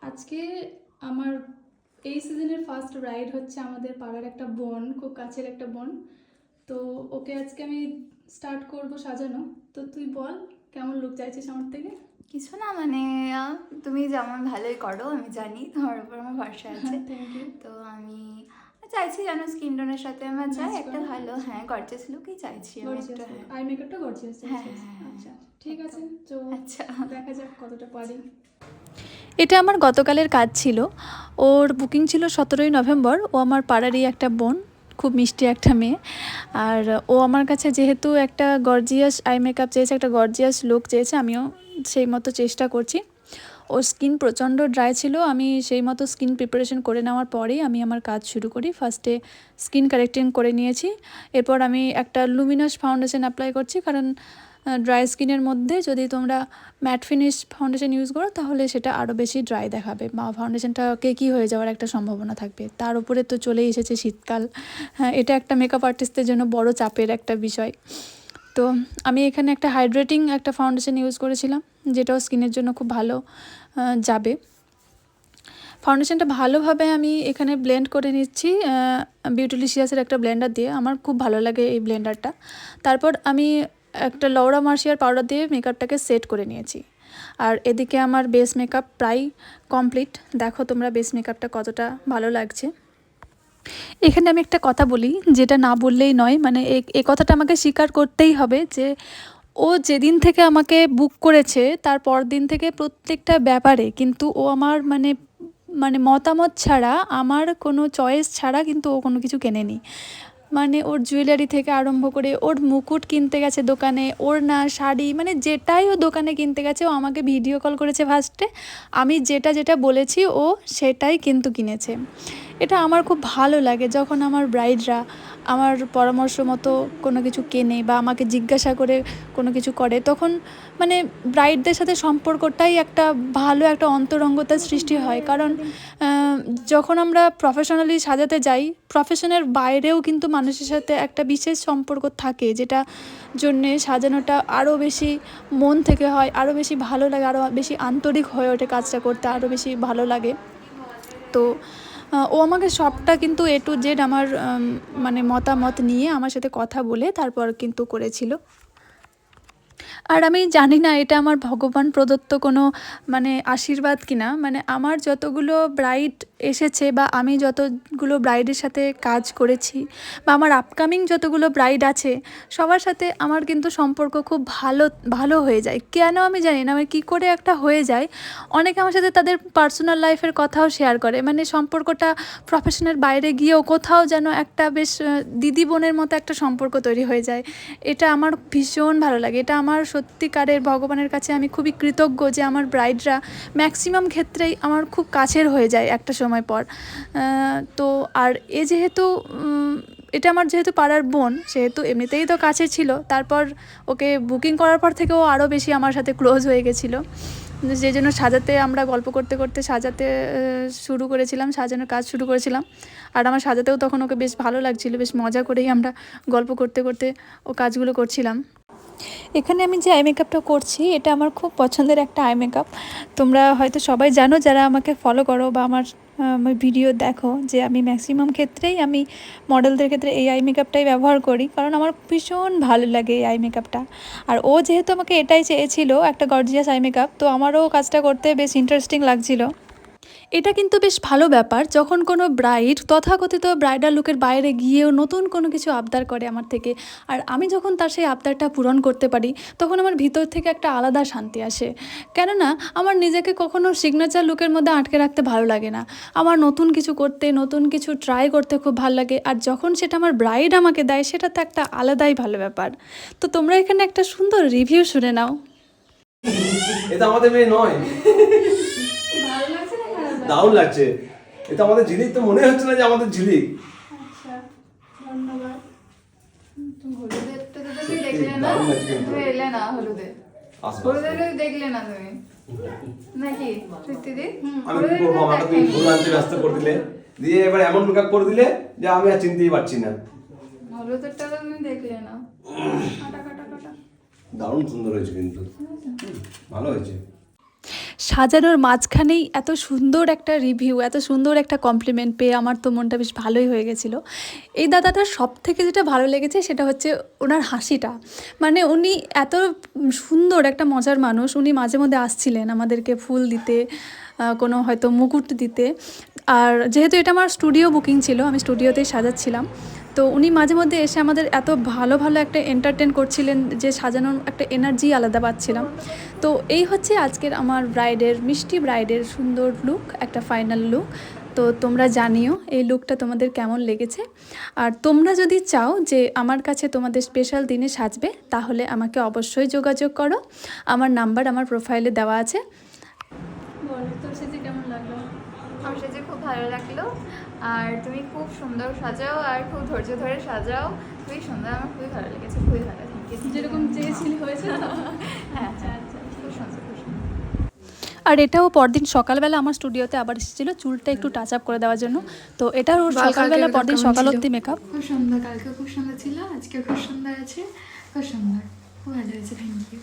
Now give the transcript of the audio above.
আজকে আমার এই সিজনের ফার্স্ট রাইড হচ্ছে আমাদের পাড়ার একটা বোন, খুব কাছের একটা বোন। তো ওকে আজকে আমি স্টার্ট করব সাজানো। তো তুই বল কেমন লুক চাইছিস আমার থেকে? কিছু না মানে তুমি যেমন ভালোই করো, আমি জানি তোমার উপর আমার ভরসা আছে। Thank you. তো আমি চাইছি যেন স্কিন টোনের সাথে আমার চাই Match একটা করে। ভালো, হ্যাঁ গর্জিয়াস লুকই চাইছি আমি একটা। হ্যাঁ আই মেকআপটা গর্জিয়াস হ্যাঁ চাইছিস? হ্যাঁ, আচ্ছা ঠিক আছে, তো আচ্ছা দেখা যাক কতটা পারি। এটা আমার গতকালের কাজ ছিল। ওর বুকিং ছিল 17ই নভেম্বর। ও আমার পাড়ারই একটা বোন, খুব মিষ্টি একটা মেয়ে। আর ও আমার কাছে যেহেতু একটা গর্জিয়াস আই মেকআপ চেয়েছে, একটা গর্জিয়াস লুক চেয়েছে, আমিও সেই মতো চেষ্টা করছি। ওর স্কিন প্রচণ্ড ড্রাই ছিল। আমি সেই মতো স্কিন প্রিপারেশন করে নেওয়ার পরেই আমি আমার কাজ শুরু করি। ফার্স্টে স্কিন কারেক্টিং করে নিয়েছি, এরপর আমি একটা লুমিনাস ফাউন্ডেশন অ্যাপ্লাই করছি, কারণ ড্রাই স্কিনের মধ্যে যদি তোমরা ম্যাট ফিনিশ ফাউন্ডেশন ইউজ করো তাহলে সেটা আরও বেশি ড্রাই দেখাবে বা ফাউন্ডেশনটা কেকি হয়ে যাওয়ার একটা সম্ভাবনা থাকবে। তার উপরে তো চলেই এসেছে শীতকাল। হ্যাঁ, এটা একটা মেকআপ আর্টিস্টদের জন্য বড় চাপের একটা বিষয়। তো আমি এখানে একটা হাইড্রেটিং একটা ফাউন্ডেশন ইউজ করেছিলাম, যেটাও স্কিনের জন্য খুব ভালো যাবে। ফাউন্ডেশনটা ভালোভাবে আমি এখানে ব্লেন্ড করে নিচ্ছি বিউটিলিশিয়াসের একটা ব্লেন্ডার দিয়ে। আমার খুব ভালো লাগে এই ব্লেন্ডারটা। তারপর আমি একটা লৌরা মার্শিয়ার পাউডার দিয়ে মেকআপটাকে সেট করে নিয়েছি। আর এদিকে আমার বেস মেকআপ প্রায় কমপ্লিট। দেখো তোমরা বেস মেকআপটা কতটা ভালো লাগছে। এখানে আমি একটা কথা বলি, যেটা না বললেই নয়, মানে এই কথাটা আমাকে স্বীকার করতেই হবে যে ও যেদিন থেকে আমাকে বুক করেছে তার পর দিন থেকে প্রত্যেকটা ব্যাপারে কিন্তু ও আমার মানে মানে মতামত ছাড়া, আমার কোনো চয়েস ছাড়া কিন্তু ও কোনো কিছু কেনেনি। মানে ওর জুয়েলারি থেকে আরম্ভ করে ওর মুকুট কিনতে গেছে দোকানে, ওর না শাড়ি, মানে যেটাই ও দোকানে কিনতে গেছে ও আমাকে ভিডিও কল করেছে ফার্স্টে। আমি যেটা যেটা বলেছি ও সেটাই কিন্তু কিনেছে। এটা আমার খুব ভালো লাগে যখন আমার ব্রাইডরা আমার পরামর্শ মতো কোনো কিছু কেনে বা আমাকে জিজ্ঞাসা করে কোনো কিছু করে, তখন মানে ব্রাইডদের সাথে সম্পর্কটাই একটা ভালো একটা অন্তরঙ্গতার সৃষ্টি হয়। কারণ যখন আমরা প্রফেশনালি সাজাতে যাই, প্রফেশনের বাইরেও কিন্তু মানুষের সাথে একটা বিশেষ সম্পর্ক থাকে, যেটা জন্যে সাজানোটা আরও বেশি মন থেকে হয়, আরও বেশি ভালো লাগে, আরও বেশি আন্তরিক হয়ে ওঠে কাজটা করতে, আরও বেশি ভালো লাগে। তো ও আমাকে সবটা কিন্তু A to Z আমার মানে মতামত নিয়ে আমার সাথে কথা বলে তারপর কিন্তু করেছিল। আর আমি জানি না এটা আমার ভগবান প্রদত্ত কোনো মানে আশীর্বাদ কিনা, মানে আমার যতগুলো ব্রাইড এসেছে বা আমি যতগুলো ব্রাইডের সাথে কাজ করেছি বা আমার আপকামিং যতগুলো ব্রাইড আছে, সবার সাথে আমার কিন্তু সম্পর্ক খুব ভালো ভালো হয়ে যায়। কেন আমি জানি না, আমি কী করে একটা হয়ে যায়। অনেকে আমার সাথে তাদের পার্সোনাল লাইফের কথাও শেয়ার করে, মানে সম্পর্কটা প্রফেশনের বাইরে গিয়েও কোথাও যেন একটা বেশ দিদি বোনের মতো একটা সম্পর্ক তৈরি হয়ে যায়। এটা আমার ভীষণ ভালো লাগে। এটা আমার সত্যিকারের ভগবানের কাছে আমি খুবই কৃতজ্ঞ যে আমার ব্রাইডরা ম্যাক্সিমাম ক্ষেত্রেই আমার খুব কাছের হয়ে যায় একটা সময় পর। তো আর যেহেতু এটা আমার যেহেতু পাড়ার বোন, সেহেতু এমনিতেই তো কাছে ছিল, তারপর ওকে বুকিং করার পর থেকে ও আরও বেশি আমার সাথে ক্লোজ হয়ে গেছিলো। যে জন্য সাজাতে আমরা গল্প করতে করতে সাজাতে শুরু করেছিলাম, সাজানোর কাজ শুরু করেছিলাম। আর আমার সাজাতেও তখন ওকে বেশ ভালো লাগছিলো, বেশ মজা করেই আমরা গল্প করতে করতে ও কাজগুলো করছিলাম। এখানে আমি যে আই মেকআপটা করছি এটা আমার খুব পছন্দের একটা আই মেকআপ। তোমরা হয়তো সবাই জানো যারা আমাকে ফলো করো বা আমার ভিডিও দেখো, যে আমি ম্যাক্সিমাম ক্ষেত্রেই আমি মডেলদের ক্ষেত্রে এই আই মেকআপটাই ব্যবহার করি, কারণ আমার ভীষণ ভালো লাগে এই আই মেকআপটা। আর ও যেহেতু আমাকে এটাই চেয়েছিল, একটা গর্জিয়াস আই মেকআপ, তো আমারও কাজটা করতে বেশ ইন্টারেস্টিং লাগছিল। এটা কিন্তু বেশ ভালো ব্যাপার যখন কোনো ব্রাইড তথাকথিত ব্রাইডাল লুকের বাইরে গিয়েও নতুন কোনো কিছু আবদার করে আমার থেকে, আর আমি যখন তার সেই আবদারটা পূরণ করতে পারি তখন আমার ভিতর থেকে একটা আলাদা শান্তি আসে। কেননা আমার নিজেকে কখনো সিগনেচার লুকের মধ্যে আটকে রাখতে ভালো লাগে না। আমার নতুন কিছু করতে, নতুন কিছু ট্রাই করতে খুব ভালো লাগে, আর যখন সেটা আমার ব্রাইড আমাকে দেয় সেটা তো একটা আলাদাই ভালো ব্যাপার। তো তোমরা এখানে একটা সুন্দর রিভিউ শুনে নাও। এটা আমাদের মেয়ে নয়। ভালো লাগছে না খারাপ লাগছে? দারুণ লাগছে। এটা আমাদের ঝিলিক, তো মনে হচ্ছে না যে আমাদের ঝিলিক। আচ্ছা, ধন্যবাদ। হলুদেরটা তো তুমি দেখলে না, দারুণ লাগছে কিন্তু। তুমি এলে না হলুদে, আসো, হলুদের আসো। দেখলে না তুমি নাকি সত্যি দি? আমি কি করবো, আমাকে তুমি ভুল আনতে ব্যস্ত করে দিলে, দিয়ে এবার এমন মেকআপ করে দিলে যে আমি আর চিনতেই পারছি না। হলুদেরটা তো তুমি দেখলে না। কাটা কাটা কাটা। দারুণ সুন্দর হয়েছে কিন্তু, ভালো হয়েছে। সাজানোর মাঝখানেই এত সুন্দর একটা রিভিউ, এত সুন্দর একটা কমপ্লিমেন্ট পেয়ে আমার তো মনটা বেশ ভালোই হয়ে গেছিলো। এই দাদাটার সব থেকে যেটা ভালো লেগেছে সেটা হচ্ছে ওনার হাসিটা। মানে উনি এত সুন্দর একটা মজার মানুষ, উনি মাঝে মধ্যে আসছিলেন আমাদেরকে ফুল দিতে, কোনো হয়তো মুকুট দিতে। আর যেহেতু এটা আমার স্টুডিও বুকিং ছিল, আমি স্টুডিওতেই সাজাচ্ছিলাম, তো উনি মাঝে মধ্যে এসে আমাদের এত ভালো ভালো একটা এন্টারটেন করছিলেন যে সাজানোর একটা এনার্জি আলাদা পাচ্ছিলাম। তো এই হচ্ছে আজকের আমার ব্রাইডের, মিষ্টি ব্রাইডের সুন্দর লুক, একটা ফাইনাল লুক। তো তোমরা জানিও এই লুকটা তোমাদের কেমন লেগেছে। আর তোমরা যদি চাও যে আমার কাছে তোমাদের স্পেশাল দিনে সাজবে, তাহলে আমাকে অবশ্যই যোগাযোগ করো। আমার নাম্বার আমার প্রোফাইলে দেওয়া আছে। বল তোর সাথে কেমন লাগলো? আমার সাথে খুব ভালো লাগলো, আর তুমি খুব সুন্দর সাজাও আর খুব ধৈর্য ধরে সাজাও, খুবই সুন্দর, আমার খুবই ভালো লেগেছে, খুবই ভালো। Thank you. যেরকম চেয়েছিলি হয়েছে তো? হ্যাঁ আচ্ছা আচ্ছা, খুব সুন্দর, খুব সুন্দর। আর এটাও পরদিন সকালবেলা আমার স্টুডিওতে আবার এসেছিলো চুলটা একটু টাচ আপ করে দেওয়ার জন্য। তো এটাও সকালবেলা পরদিন সকাল অবধি মেকআপ। খুব সুন্দর, কালকে খুব সুন্দর ছিল, আজকে খুব সুন্দর আছে, খুব সুন্দর, খুব ভালো হয়েছে। Thank you.